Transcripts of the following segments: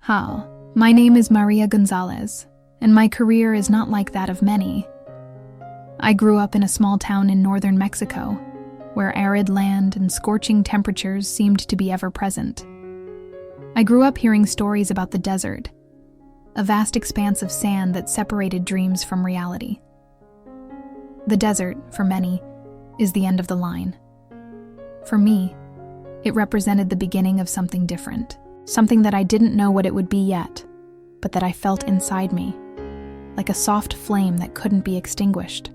Hi, my name is Maria González, and my career is not like that of many. I grew up in a small town in northern Mexico, where arid land and scorching temperatures seemed to be ever present. I grew up hearing stories about the desert, a vast expanse of sand that separated dreams from reality. The desert, for many, is the end of the line. For me, it represented the beginning of something different, something that I didn't know what it would be yet, but that I felt inside me, like a soft flame that couldn't be extinguished.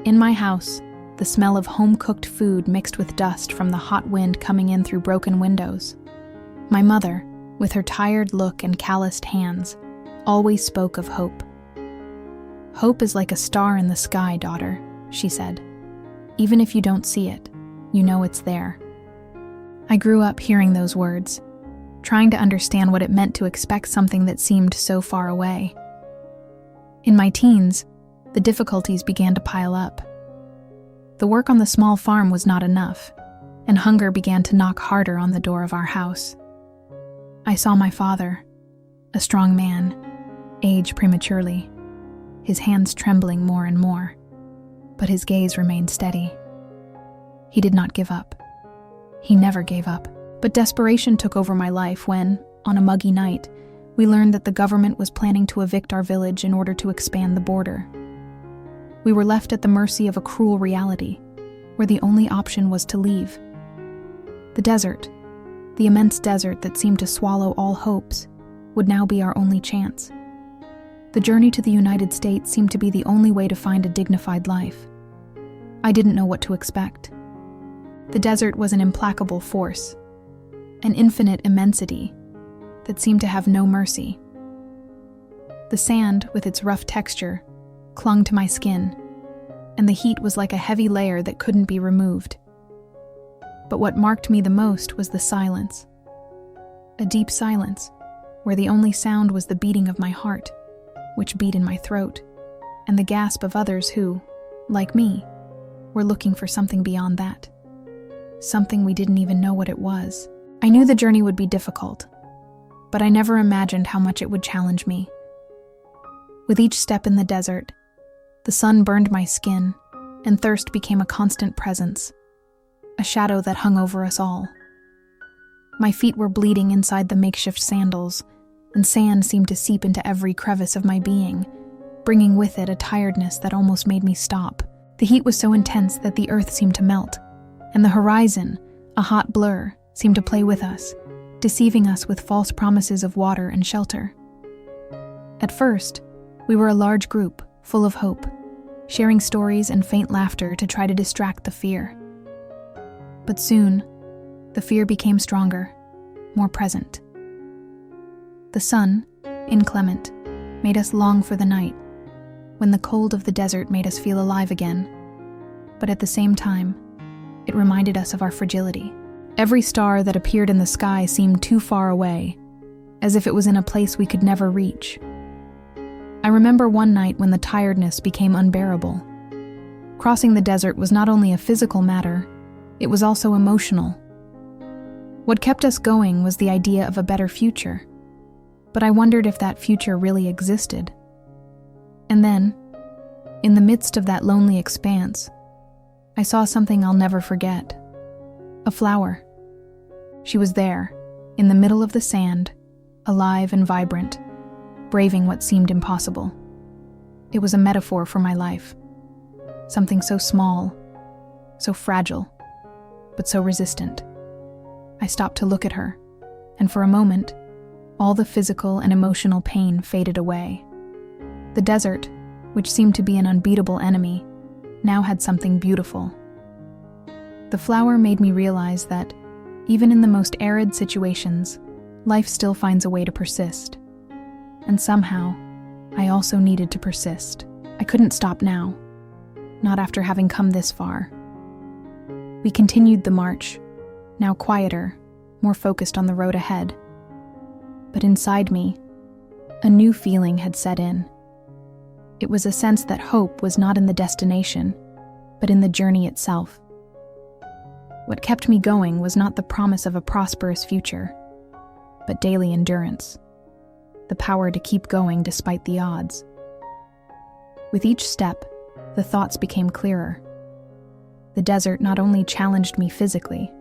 In my house, the smell of home-cooked food mixed with dust from the hot wind coming in through broken windows. My mother, with her tired look and calloused hands, always spoke of hope. "Hope is like a star in the sky, daughter," she said. "Even if you don't see it, you know it's there." I grew up hearing those words, trying to understand what it meant to expect something that seemed so far away. In my teens, the difficulties began to pile up. The work on the small farm was not enough, and hunger began to knock harder on the door of our house. I saw my father, a strong man, age prematurely, his hands trembling more and more, but his gaze remained steady. He did not give up. He never gave up. But desperation took over my life when, on a muggy night, we learned that the government was planning to evict our village in order to expand the border. We were left at the mercy of a cruel reality, where the only option was to leave. The desert, the immense desert that seemed to swallow all hopes, would now be our only chance. The journey to the United States seemed to be the only way to find a dignified life. I didn't know what to expect. The desert was an implacable force, an infinite immensity that seemed to have no mercy. The sand, with its rough texture, clung to my skin, and the heat was like a heavy layer that couldn't be removed. But what marked me the most was the silence. A deep silence, where the only sound was the beating of my heart, which beat in my throat, and the gasp of others who, like me, were looking for something beyond that. Something we didn't even know what it was. I knew the journey would be difficult, but I never imagined how much it would challenge me. With each step in the desert, the sun burned my skin, and thirst became a constant presence, a shadow that hung over us all. My feet were bleeding inside the makeshift sandals, and sand seemed to seep into every crevice of my being, bringing with it a tiredness that almost made me stop. The heat was so intense that the earth seemed to melt, and the horizon, a hot blur, seemed to play with us, deceiving us with false promises of water and shelter. At first, we were a large group, full of hope, sharing stories and faint laughter to try to distract the fear. But soon, the fear became stronger, more present. The sun, inclement, made us long for the night, when the cold of the desert made us feel alive again. But at the same time, it reminded us of our fragility. Every star that appeared in the sky seemed too far away, as if it was in a place we could never reach. I remember one night when the tiredness became unbearable. Crossing the desert was not only a physical matter, it was also emotional. What kept us going was the idea of a better future, but I wondered if that future really existed. And then, in the midst of that lonely expanse, I saw something I'll never forget. A flower. She was there, in the middle of the sand, alive and vibrant, braving what seemed impossible. It was a metaphor for my life. Something so small, so fragile, but so resistant. I stopped to look at her, and for a moment, all the physical and emotional pain faded away. The desert, which seemed to be an unbeatable enemy, now had something beautiful. The flower made me realize that, even in the most arid situations, life still finds a way to persist. And somehow, I also needed to persist. I couldn't stop now, not after having come this far. We continued the march, now quieter, more focused on the road ahead. But inside me, a new feeling had set in. It was a sense that hope was not in the destination, but in the journey itself. What kept me going was not the promise of a prosperous future, but daily endurance. the power to keep going despite the odds. With each step, the thoughts became clearer. The desert not only challenged me physically,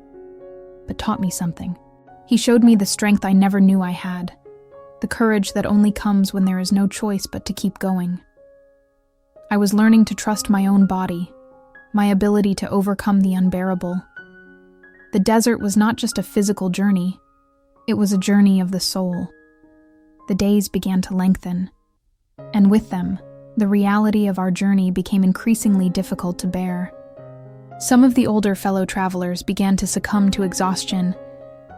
but taught me something. He showed me the strength I never knew I had, the courage that only comes when there is no choice but to keep going. I was learning to trust my own body, my ability to overcome the unbearable. The desert was not just a physical journey, it was a journey of the soul. The days began to lengthen, and with them, the reality of our journey became increasingly difficult to bear. Some of the older fellow travelers began to succumb to exhaustion,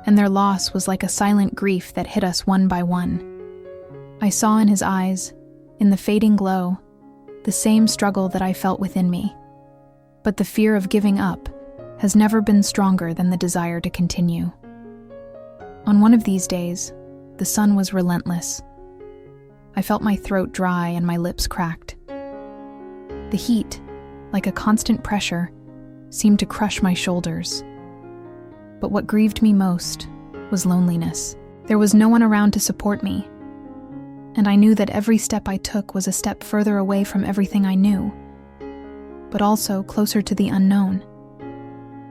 and their loss was like a silent grief that hit us one by one. I saw in his eyes, in the fading glow, the same struggle that I felt within me. But the fear of giving up has never been stronger than the desire to continue. On one of these days, the sun was relentless. I felt my throat dry and my lips cracked. The heat, like a constant pressure, seemed to crush my shoulders. But what grieved me most was loneliness. There was no one around to support me, and I knew that every step I took was a step further away from everything I knew, but also closer to the unknown,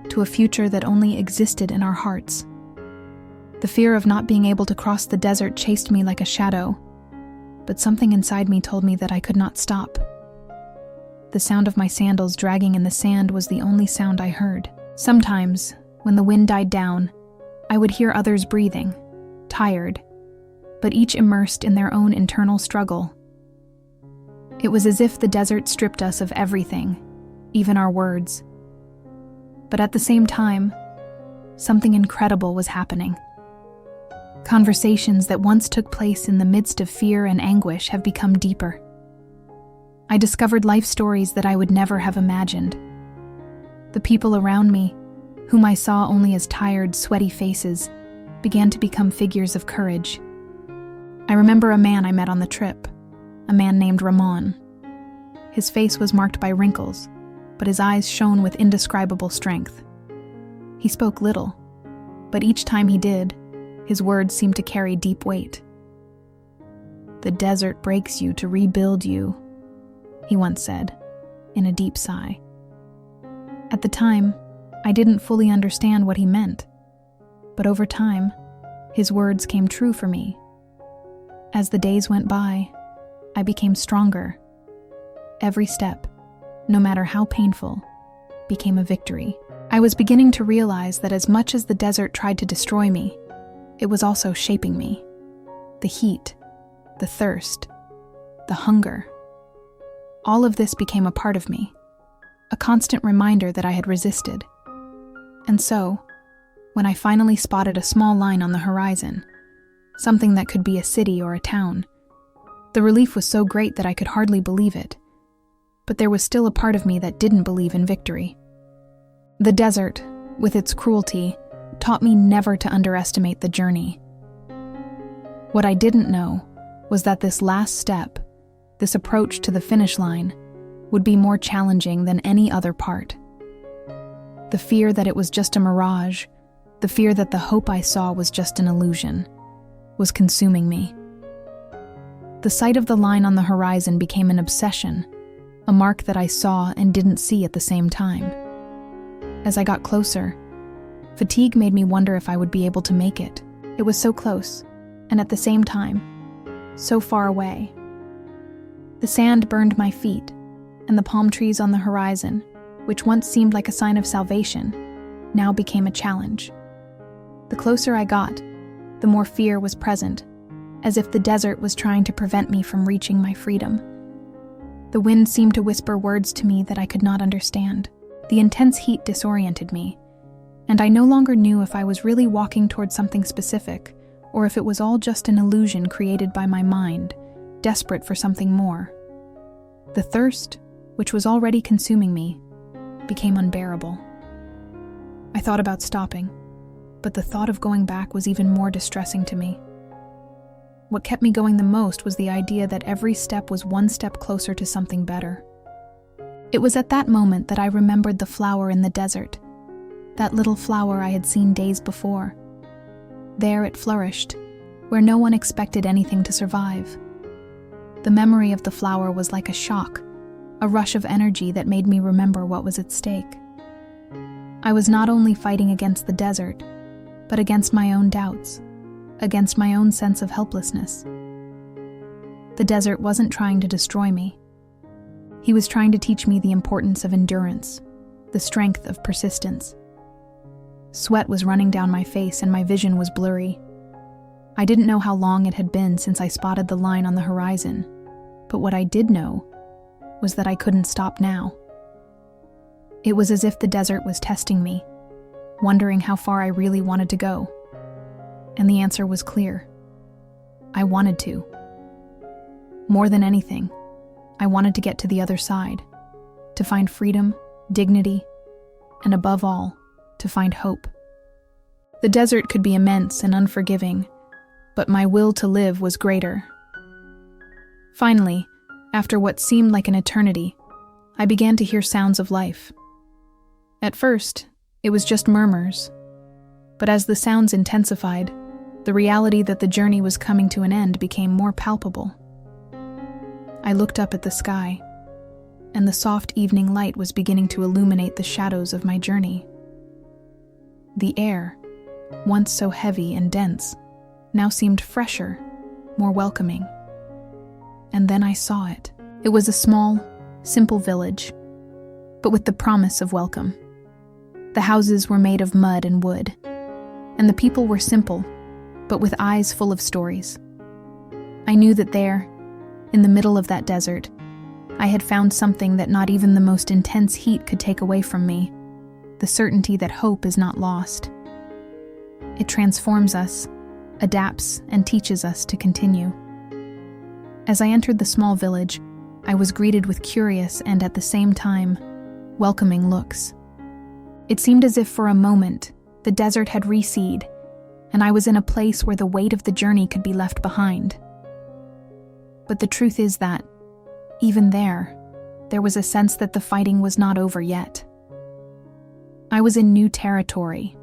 to a future that only existed in our hearts. The fear of not being able to cross the desert chased me like a shadow, but something inside me told me that I could not stop. The sound of my sandals dragging in the sand was the only sound I heard. Sometimes, when the wind died down, I would hear others breathing, tired, but each immersed in their own internal struggle. It was as if the desert stripped us of everything, even our words. But at the same time, something incredible was happening. Conversations that once took place in the midst of fear and anguish have become deeper. I discovered life stories that I would never have imagined. The people around me, whom I saw only as tired, sweaty faces, began to become figures of courage. I remember a man I met on the trip, a man named Ramon. His face was marked by wrinkles, but his eyes shone with indescribable strength. He spoke little, but each time he did, his words seemed to carry deep weight. "The desert breaks you to rebuild you," he once said, in a deep sigh. At the time, I didn't fully understand what he meant, but over time, his words came true for me. As the days went by, I became stronger. Every step, no matter how painful, became a victory. I was beginning to realize that as much as the desert tried to destroy me, it was also shaping me. The heat, the thirst, the hunger. All of this became a part of me, a constant reminder that I had resisted. And so, when I finally spotted a small line on the horizon, something that could be a city or a town, the relief was so great that I could hardly believe it. But there was still a part of me that didn't believe in victory. The desert, with its cruelty, taught me never to underestimate the journey. What I didn't know was that this last step, this approach to the finish line, would be more challenging than any other part. The fear that it was just a mirage, the fear that the hope I saw was just an illusion, was consuming me. The sight of the line on the horizon became an obsession, a mark that I saw and didn't see at the same time. As I got closer, fatigue made me wonder if I would be able to make it. It was so close, and at the same time, so far away. The sand burned my feet, and the palm trees on the horizon, which once seemed like a sign of salvation, now became a challenge. The closer I got, the more fear was present, as if the desert was trying to prevent me from reaching my freedom. The wind seemed to whisper words to me that I could not understand. The intense heat disoriented me, and I no longer knew if I was really walking towards something specific, or if it was all just an illusion created by my mind, desperate for something more. The thirst, which was already consuming me, became unbearable. I thought about stopping, but the thought of going back was even more distressing to me. What kept me going the most was the idea that every step was one step closer to something better. It was at that moment that I remembered the flower in the desert, that little flower I had seen days before. There it flourished, where no one expected anything to survive. The memory of the flower was like a shock, a rush of energy that made me remember what was at stake. I was not only fighting against the desert, but against my own doubts, against my own sense of helplessness. The desert wasn't trying to destroy me. He was trying to teach me the importance of endurance, the strength of persistence. Sweat was running down my face and my vision was blurry. I didn't know how long it had been since I spotted the line on the horizon, but what I did know was that I couldn't stop now. It was as if the desert was testing me, wondering how far I really wanted to go. And the answer was clear. I wanted to. More than anything, I wanted to get to the other side, to find freedom, dignity, and above all, to find hope. The desert could be immense and unforgiving, but my will to live was greater. Finally, after what seemed like an eternity, I began to hear sounds of life. At first, it was just murmurs, but as the sounds intensified, the reality that the journey was coming to an end became more palpable. I looked up at the sky, and the soft evening light was beginning to illuminate the shadows of my journey. The air, once so heavy and dense, now seemed fresher, more welcoming. And then I saw it. It was a small, simple village, but with the promise of welcome. The houses were made of mud and wood, and the people were simple, but with eyes full of stories. I knew that there, in the middle of that desert, I had found something that not even the most intense heat could take away from me, the certainty that hope is not lost. It transforms us, adapts, and teaches us to continue. As I entered the small village, I was greeted with curious and, at the same time, welcoming looks. It seemed as if for a moment, the desert had receded, and I was in a place where the weight of the journey could be left behind. But the truth is that, even there was a sense that the fighting was not over yet. I was in new territory.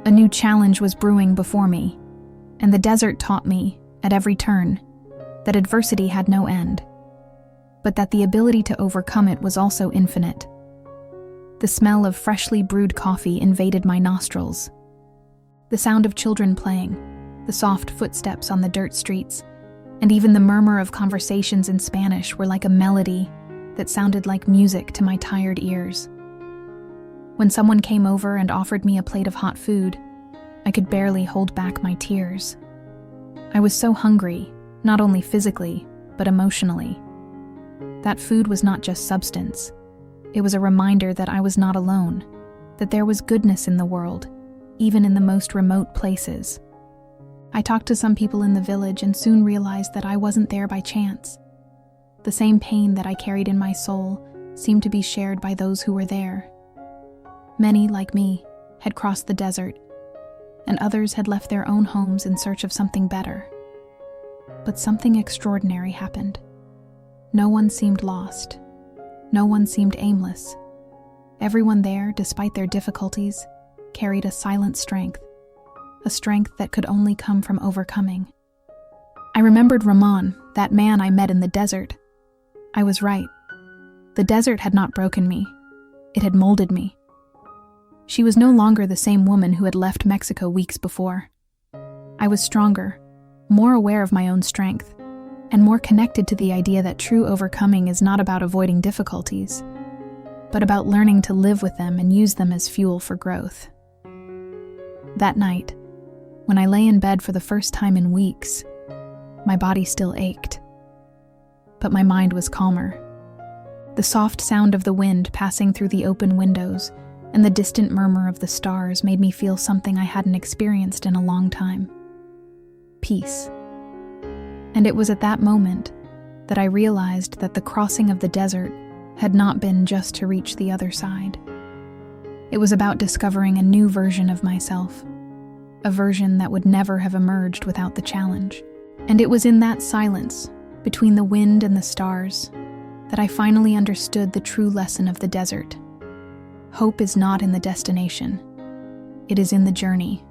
A new challenge was brewing before me, and the desert taught me, at every turn, that adversity had no end, but that the ability to overcome it was also infinite. The smell of freshly brewed coffee invaded my nostrils. The sound of children playing, the soft footsteps on the dirt streets, and even the murmur of conversations in Spanish were like a melody that sounded like music to my tired ears. When someone came over and offered me a plate of hot food, I could barely hold back my tears. I was so hungry, not only physically, but emotionally. That food was not just substance. It was a reminder that I was not alone, that there was goodness in the world, even in the most remote places. I talked to some people in the village and soon realized that I wasn't there by chance. The same pain that I carried in my soul seemed to be shared by those who were there. Many, like me, had crossed the desert, and others had left their own homes in search of something better. But something extraordinary happened. No one seemed lost. No one seemed aimless. Everyone there, despite their difficulties, carried a silent strength, a strength that could only come from overcoming. I remembered Ramon, that man I met in the desert. I was right. The desert had not broken me. It had molded me. She was no longer the same woman who had left Mexico weeks before. I was stronger, more aware of my own strength, and more connected to the idea that true overcoming is not about avoiding difficulties, but about learning to live with them and use them as fuel for growth. That night, when I lay in bed for the first time in weeks, my body still ached, but my mind was calmer. The soft sound of the wind passing through the open windows and the distant murmur of the stars made me feel something I hadn't experienced in a long time. Peace. And it was at that moment that I realized that the crossing of the desert had not been just to reach the other side. It was about discovering a new version of myself, a version that would never have emerged without the challenge. And it was in that silence, between the wind and the stars, that I finally understood the true lesson of the desert. Hope is not in the destination. It is in the journey.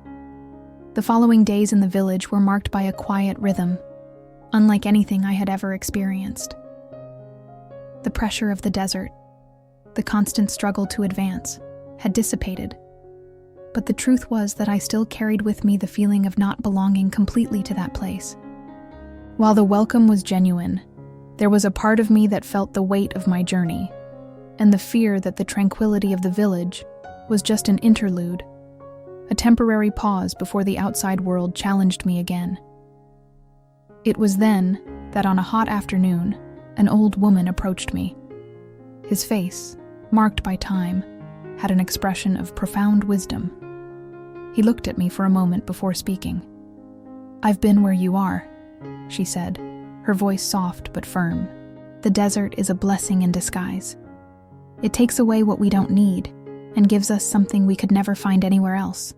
The following days in the village were marked by a quiet rhythm, unlike anything I had ever experienced. The pressure of the desert, the constant struggle to advance, had dissipated. But the truth was that I still carried with me the feeling of not belonging completely to that place. While the welcome was genuine, there was a part of me that felt the weight of my journey, and the fear that the tranquility of the village was just an interlude, a temporary pause before the outside world challenged me again. It was then that on a hot afternoon, an old woman approached me. His face, marked by time, had an expression of profound wisdom. He looked at me for a moment before speaking. "I've been where you are," she said, her voice soft but firm. "The desert is a blessing in disguise. It takes away what we don't need and gives us something we could never find anywhere else."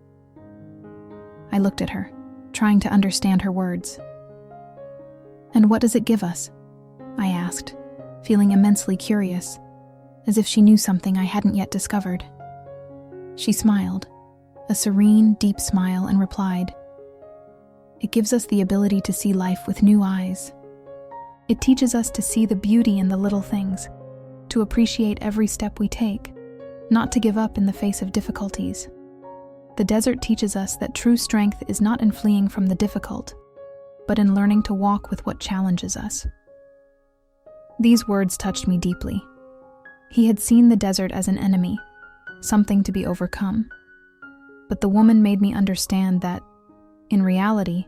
I looked at her, trying to understand her words. "And what does it give us?" I asked, feeling immensely curious, as if she knew something I hadn't yet discovered. She smiled, a serene, deep smile, and replied, "It gives us the ability to see life with new eyes. It teaches us to see the beauty in the little things, to appreciate every step we take, not to give up in the face of difficulties. The desert teaches us that true strength is not in fleeing from the difficult, but in learning to walk with what challenges us." These words touched me deeply. He had seen the desert as an enemy, something to be overcome. But the woman made me understand that, in reality,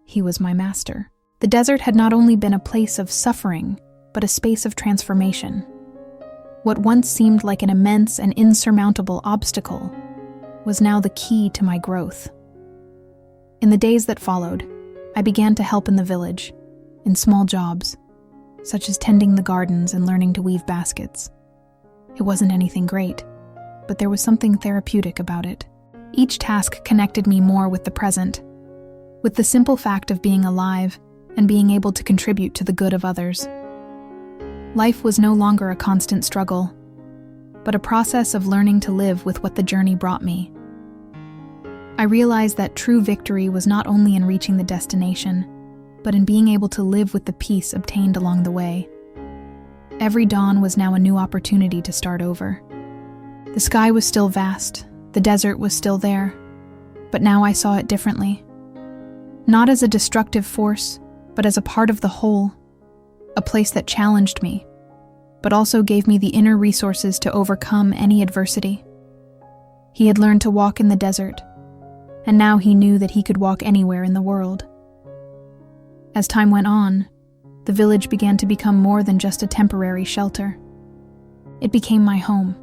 he was my master. The desert had not only been a place of suffering, but a space of transformation. What once seemed like an immense and insurmountable obstacle was now the key to my growth. In the days that followed, I began to help in the village, in small jobs, such as tending the gardens and learning to weave baskets. It wasn't anything great, but there was something therapeutic about it. Each task connected me more with the present, with the simple fact of being alive and being able to contribute to the good of others. Life was no longer a constant struggle, but a process of learning to live with what the journey brought me. I realized that true victory was not only in reaching the destination, but in being able to live with the peace obtained along the way. Every dawn was now a new opportunity to start over. The sky was still vast, the desert was still there, but now I saw it differently. Not as a destructive force, but as a part of the whole, a place that challenged me, but also gave me the inner resources to overcome any adversity. He had learned to walk in the desert, and now he knew that he could walk anywhere in the world. As time went on, the village began to become more than just a temporary shelter. It became my home,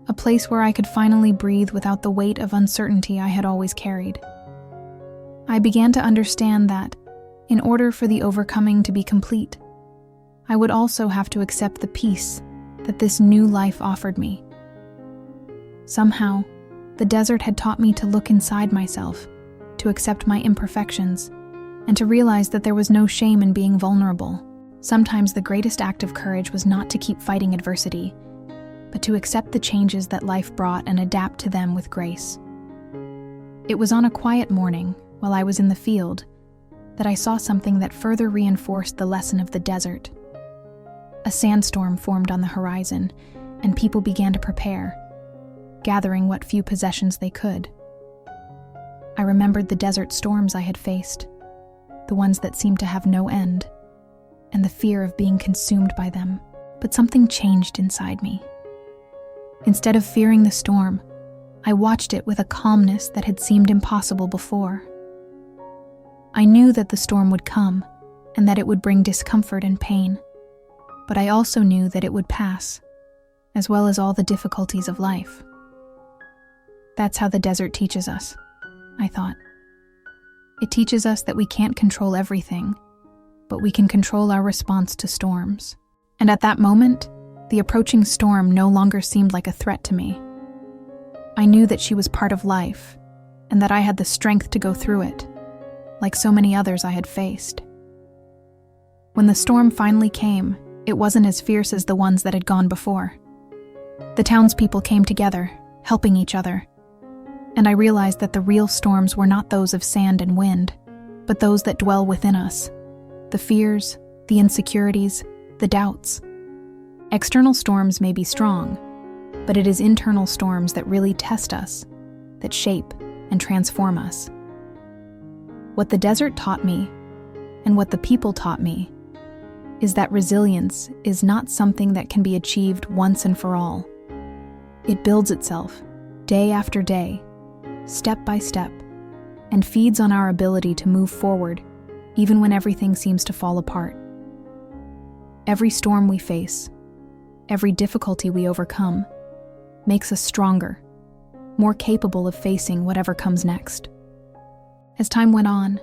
a place where I could finally breathe without the weight of uncertainty I had always carried. I began to understand that, in order for the overcoming to be complete, I would also have to accept the peace that this new life offered me. Somehow, the desert had taught me to look inside myself, to accept my imperfections, and to realize that there was no shame in being vulnerable. Sometimes the greatest act of courage was not to keep fighting adversity, but to accept the changes that life brought and adapt to them with grace. It was on a quiet morning, while I was in the field, that I saw something that further reinforced the lesson of the desert. A sandstorm formed on the horizon, and people began to prepare, gathering what few possessions they could. I remembered the desert storms I had faced, the ones that seemed to have no end, and the fear of being consumed by them. But something changed inside me. Instead of fearing the storm, I watched it with a calmness that had seemed impossible before. I knew that the storm would come, and that it would bring discomfort and pain, but I also knew that it would pass, as well as all the difficulties of life. That's how the desert teaches us, I thought. It teaches us that we can't control everything, but we can control our response to storms. And at that moment, the approaching storm no longer seemed like a threat to me. I knew that she was part of life, and that I had the strength to go through it, like so many others I had faced. When the storm finally came, it wasn't as fierce as the ones that had gone before. The townspeople came together, helping each other. And I realized that the real storms were not those of sand and wind, but those that dwell within us. The fears, the insecurities, the doubts. External storms may be strong, but it is internal storms that really test us, that shape and transform us. What the desert taught me, and what the people taught me, is that resilience is not something that can be achieved once and for all. It builds itself, day after day, step by step, and feeds on our ability to move forward, even when everything seems to fall apart. Every storm we face, every difficulty we overcome, makes us stronger, more capable of facing whatever comes next. As time went on,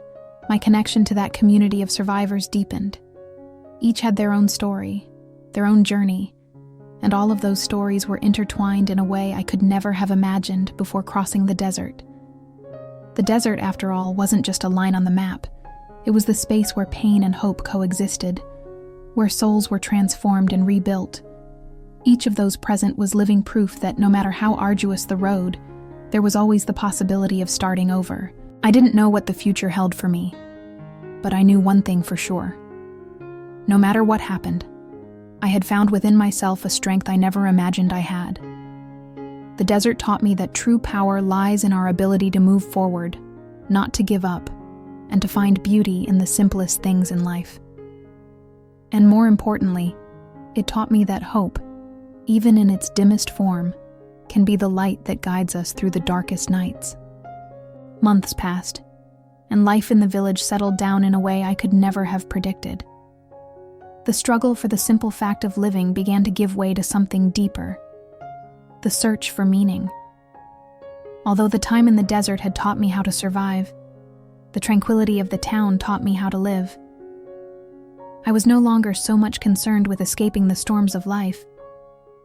my connection to that community of survivors deepened. Each had their own story, their own journey, and all of those stories were intertwined in a way I could never have imagined before crossing the desert. The desert, after all, wasn't just a line on the map. It was the space where pain and hope coexisted, where souls were transformed and rebuilt. Each of those present was living proof that no matter how arduous the road, there was always the possibility of starting over. I didn't know what the future held for me, but I knew one thing for sure. No matter what happened, I had found within myself a strength I never imagined I had. The desert taught me that true power lies in our ability to move forward, not to give up, and to find beauty in the simplest things in life. And more importantly, it taught me that hope, even in its dimmest form, can be the light that guides us through the darkest nights. Months passed, and life in the village settled down in a way I could never have predicted. The struggle for the simple fact of living began to give way to something deeper, the search for meaning. Although the time in the desert had taught me how to survive, the tranquility of the town taught me how to live. I was no longer so much concerned with escaping the storms of life,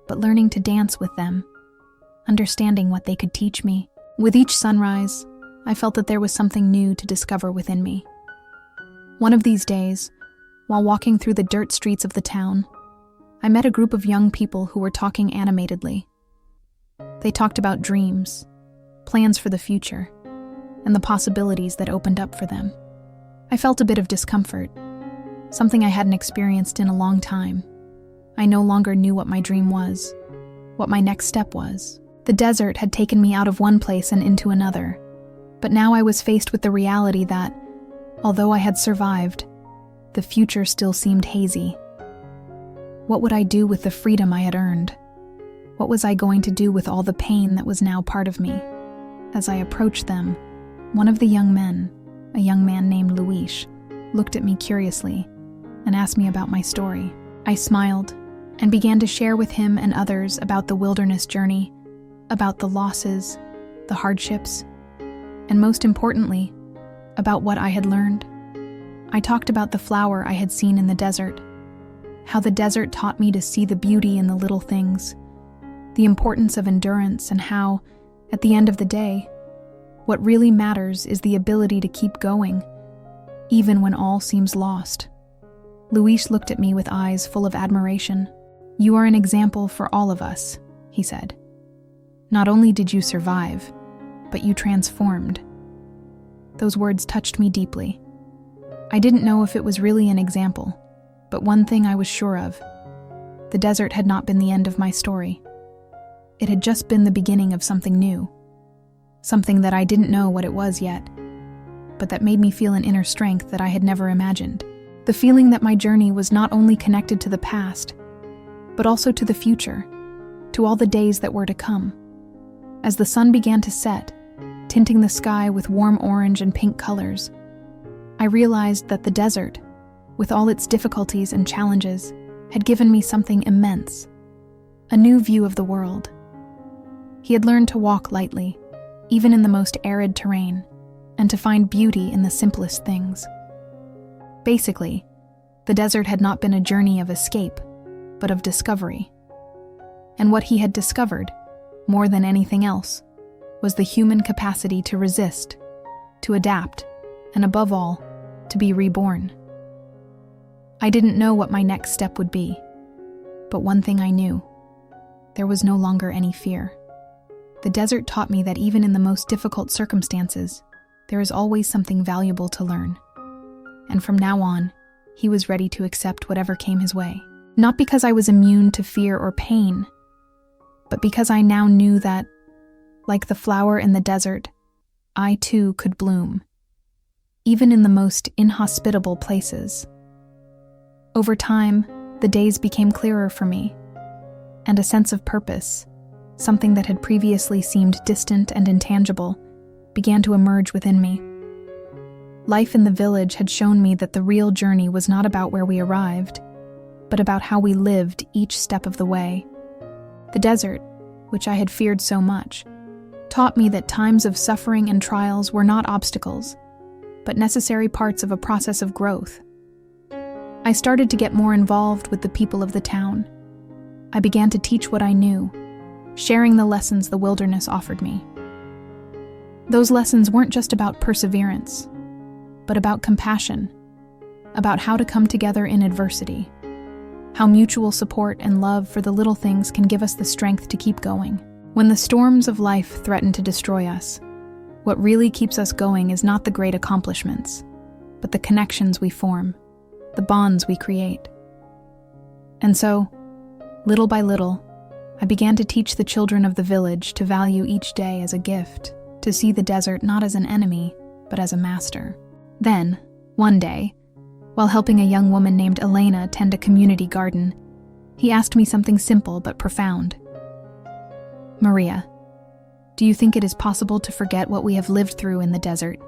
but learning to dance with them, understanding what they could teach me. With each sunrise, I felt that there was something new to discover within me. One of these days, while walking through the dirt streets of the town, I met a group of young people who were talking animatedly. They talked about dreams, plans for the future, and the possibilities that opened up for them. I felt a bit of discomfort, something I hadn't experienced in a long time. I no longer knew what my dream was, what my next step was. The desert had taken me out of one place and into another, but now I was faced with the reality that, although I had survived, the future still seemed hazy. What would I do with the freedom I had earned? What was I going to do with all the pain that was now part of me? As I approached them, one of the young men, a young man named Luis, looked at me curiously and asked me about my story. I smiled and began to share with him and others about the wilderness journey, about the losses, the hardships, and most importantly, about what I had learned. I talked about the flower I had seen in the desert, how the desert taught me to see the beauty in the little things, the importance of endurance, and how, at the end of the day, what really matters is the ability to keep going, even when all seems lost. Luis looked at me with eyes full of admiration. "You are an example for all of us," he said. "Not only did you survive, but you transformed." Those words touched me deeply. I didn't know if it was really an example, but one thing I was sure of: the desert had not been the end of my story. It had just been the beginning of something new, something that I didn't know what it was yet, but that made me feel an inner strength that I had never imagined. The feeling that my journey was not only connected to the past, but also to the future, to all the days that were to come. As the sun began to set, tinting the sky with warm orange and pink colors, I realized that the desert, with all its difficulties and challenges, had given me something immense, a new view of the world. He had learned to walk lightly, even in the most arid terrain, and to find beauty in the simplest things. Basically, the desert had not been a journey of escape, but of discovery. And what he had discovered, more than anything else, was the human capacity to resist, to adapt, and above all, to be reborn. I didn't know what my next step would be, but one thing I knew: there was no longer any fear. The desert taught me that even in the most difficult circumstances, there is always something valuable to learn. And from now on, he was ready to accept whatever came his way. Not because I was immune to fear or pain, but because I now knew that, like the flower in the desert, I too could bloom, even in the most inhospitable places. Over time, the days became clearer for me, and a sense of purpose, something that had previously seemed distant and intangible, began to emerge within me. Life in the village had shown me that the real journey was not about where we arrived, but about how we lived each step of the way. The desert, which I had feared so much, taught me that times of suffering and trials were not obstacles, but necessary parts of a process of growth. I started to get more involved with the people of the town. I began to teach what I knew, sharing the lessons the wilderness offered me. Those lessons weren't just about perseverance, but about compassion, about how to come together in adversity, how mutual support and love for the little things can give us the strength to keep going. When the storms of life threaten to destroy us, what really keeps us going is not the great accomplishments, but the connections we form, the bonds we create. And so, little by little, I began to teach the children of the village to value each day as a gift, to see the desert not as an enemy, but as a master. Then, one day, while helping a young woman named Elena tend a community garden, he asked me something simple but profound. "Maria, do you think it is possible to forget what we have lived through in the desert?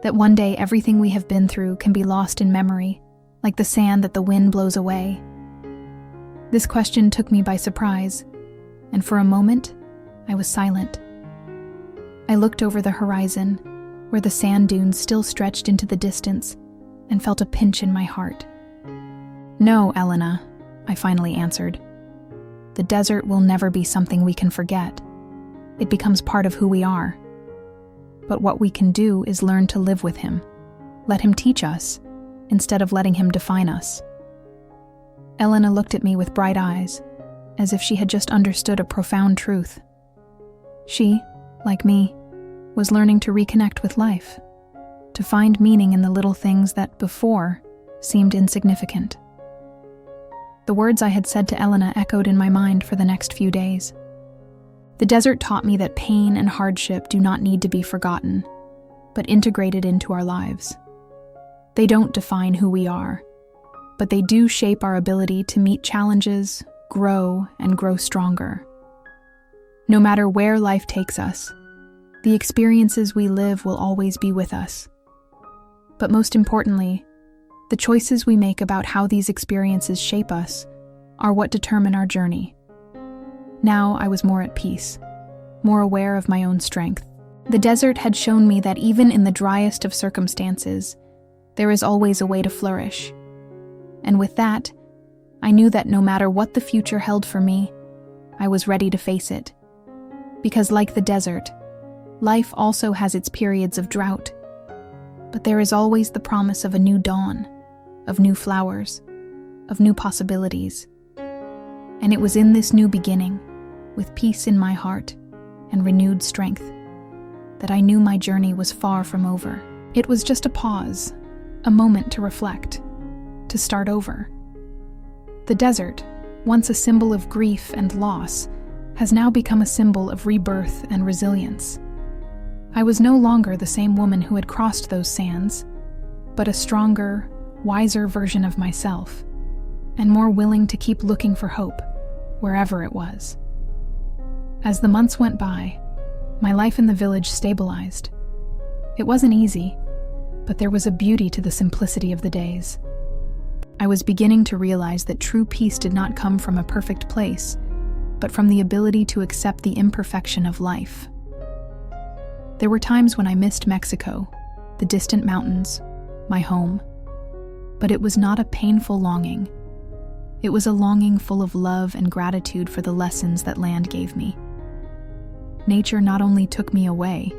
That one day everything we have been through can be lost in memory, like the sand that the wind blows away?" This question took me by surprise, and for a moment, I was silent. I looked over the horizon, where the sand dunes still stretched into the distance, and felt a pinch in my heart. "No, Elena," I finally answered. "The desert will never be something we can forget. It becomes part of who we are. But what we can do is learn to live with him. Let him teach us, instead of letting him define us." Elena looked at me with bright eyes, as if she had just understood a profound truth. She, like me, was learning to reconnect with life, to find meaning in the little things that before seemed insignificant. The words I had said to Elena echoed in my mind for the next few days. The desert taught me that pain and hardship do not need to be forgotten, but integrated into our lives. They don't define who we are, but they do shape our ability to meet challenges, grow, and grow stronger. No matter where life takes us, the experiences we live will always be with us. But most importantly, the choices we make about how these experiences shape us are what determine our journey. Now I was more at peace, more aware of my own strength. The desert had shown me that even in the driest of circumstances, there is always a way to flourish. And with that, I knew that no matter what the future held for me, I was ready to face it. Because like the desert, life also has its periods of drought. But there is always the promise of a new dawn, of new flowers, of new possibilities. And it was in this new beginning, with peace in my heart and renewed strength, that I knew my journey was far from over. It was just a pause, a moment to reflect, to start over. The desert, once a symbol of grief and loss, has now become a symbol of rebirth and resilience. I was no longer the same woman who had crossed those sands, but a stronger, wiser version of myself, and more willing to keep looking for hope, wherever it was. As the months went by, my life in the village stabilized. It wasn't easy, but there was a beauty to the simplicity of the days. I was beginning to realize that true peace did not come from a perfect place, but from the ability to accept the imperfection of life. There were times when I missed Mexico, the distant mountains, my home. But it was not a painful longing. It was a longing full of love and gratitude for the lessons that land gave me. Nature not only took me away,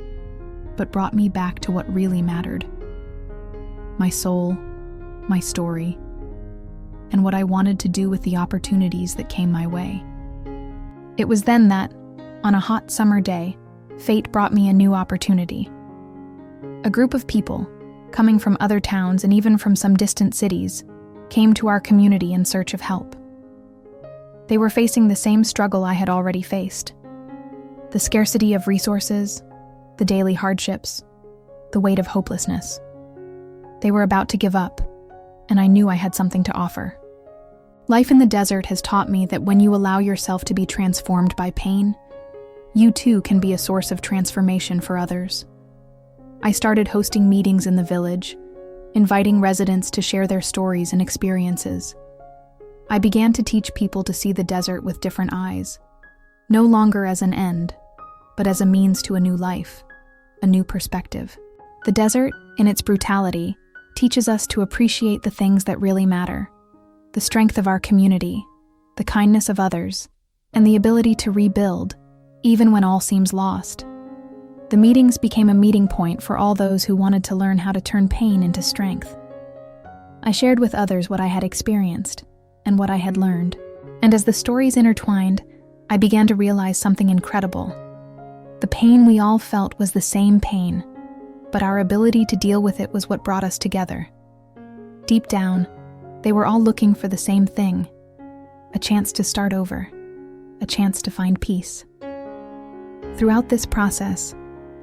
but brought me back to what really mattered. My soul, my story, and what I wanted to do with the opportunities that came my way. It was then that, on a hot summer day, fate brought me a new opportunity. A group of people, coming from other towns and even from some distant cities, came to our community in search of help. They were facing the same struggle I had already faced: the scarcity of resources, the daily hardships, the weight of hopelessness. They were about to give up, and I knew I had something to offer. Life in the desert has taught me that when you allow yourself to be transformed by pain, you too can be a source of transformation for others. I started hosting meetings in the village, inviting residents to share their stories and experiences. I began to teach people to see the desert with different eyes, no longer as an end, but as a means to a new life, a new perspective. The desert, in its brutality, teaches us to appreciate the things that really matter: the strength of our community, the kindness of others, and the ability to rebuild, even when all seems lost. The meetings became a meeting point for all those who wanted to learn how to turn pain into strength. I shared with others what I had experienced and what I had learned, and as the stories intertwined, I began to realize something incredible. The pain we all felt was the same pain, but our ability to deal with it was what brought us together. Deep down, they were all looking for the same thing: a chance to start over, a chance to find peace. Throughout this process,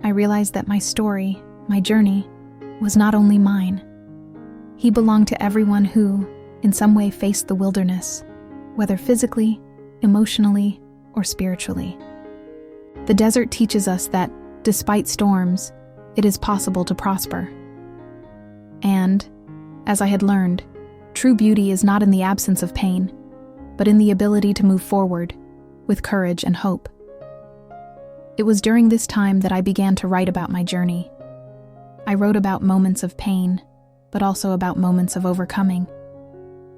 I realized that my story, my journey, was not only mine. He belonged to everyone who, in some way, faced the wilderness, whether physically, emotionally, or spiritually. The desert teaches us that, despite storms, it is possible to prosper. And, as I had learned, true beauty is not in the absence of pain, but in the ability to move forward, with courage and hope. It was during this time that I began to write about my journey. I wrote about moments of pain, but also about moments of overcoming.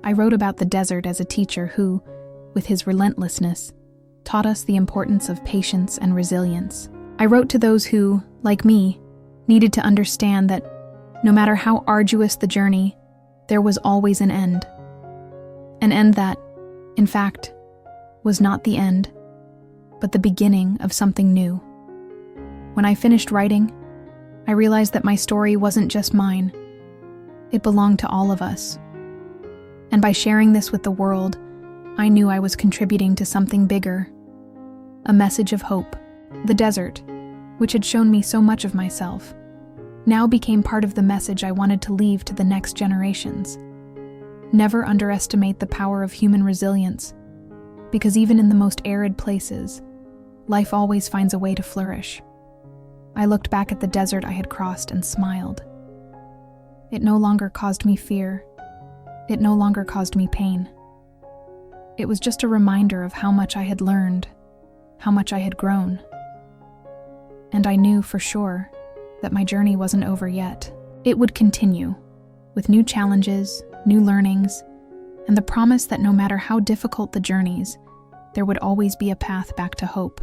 I wrote about the desert as a teacher who, with his relentlessness, taught us the importance of patience and resilience. I wrote to those who, like me, needed to understand that no matter how arduous the journey, there was always an end. An end that, in fact, was not the end, but the beginning of something new. When I finished writing, I realized that my story wasn't just mine. It belonged to all of us. And by sharing this with the world, I knew I was contributing to something bigger, a message of hope. The desert, which had shown me so much of myself, now became part of the message I wanted to leave to the next generations. Never underestimate the power of human resilience, because even in the most arid places, life always finds a way to flourish. I looked back at the desert I had crossed and smiled. It no longer caused me fear. It no longer caused me pain. It was just a reminder of how much I had learned, how much I had grown. And I knew for sure that my journey wasn't over yet. It would continue, with new challenges, new learnings, and the promise that no matter how difficult the journeys, there would always be a path back to hope.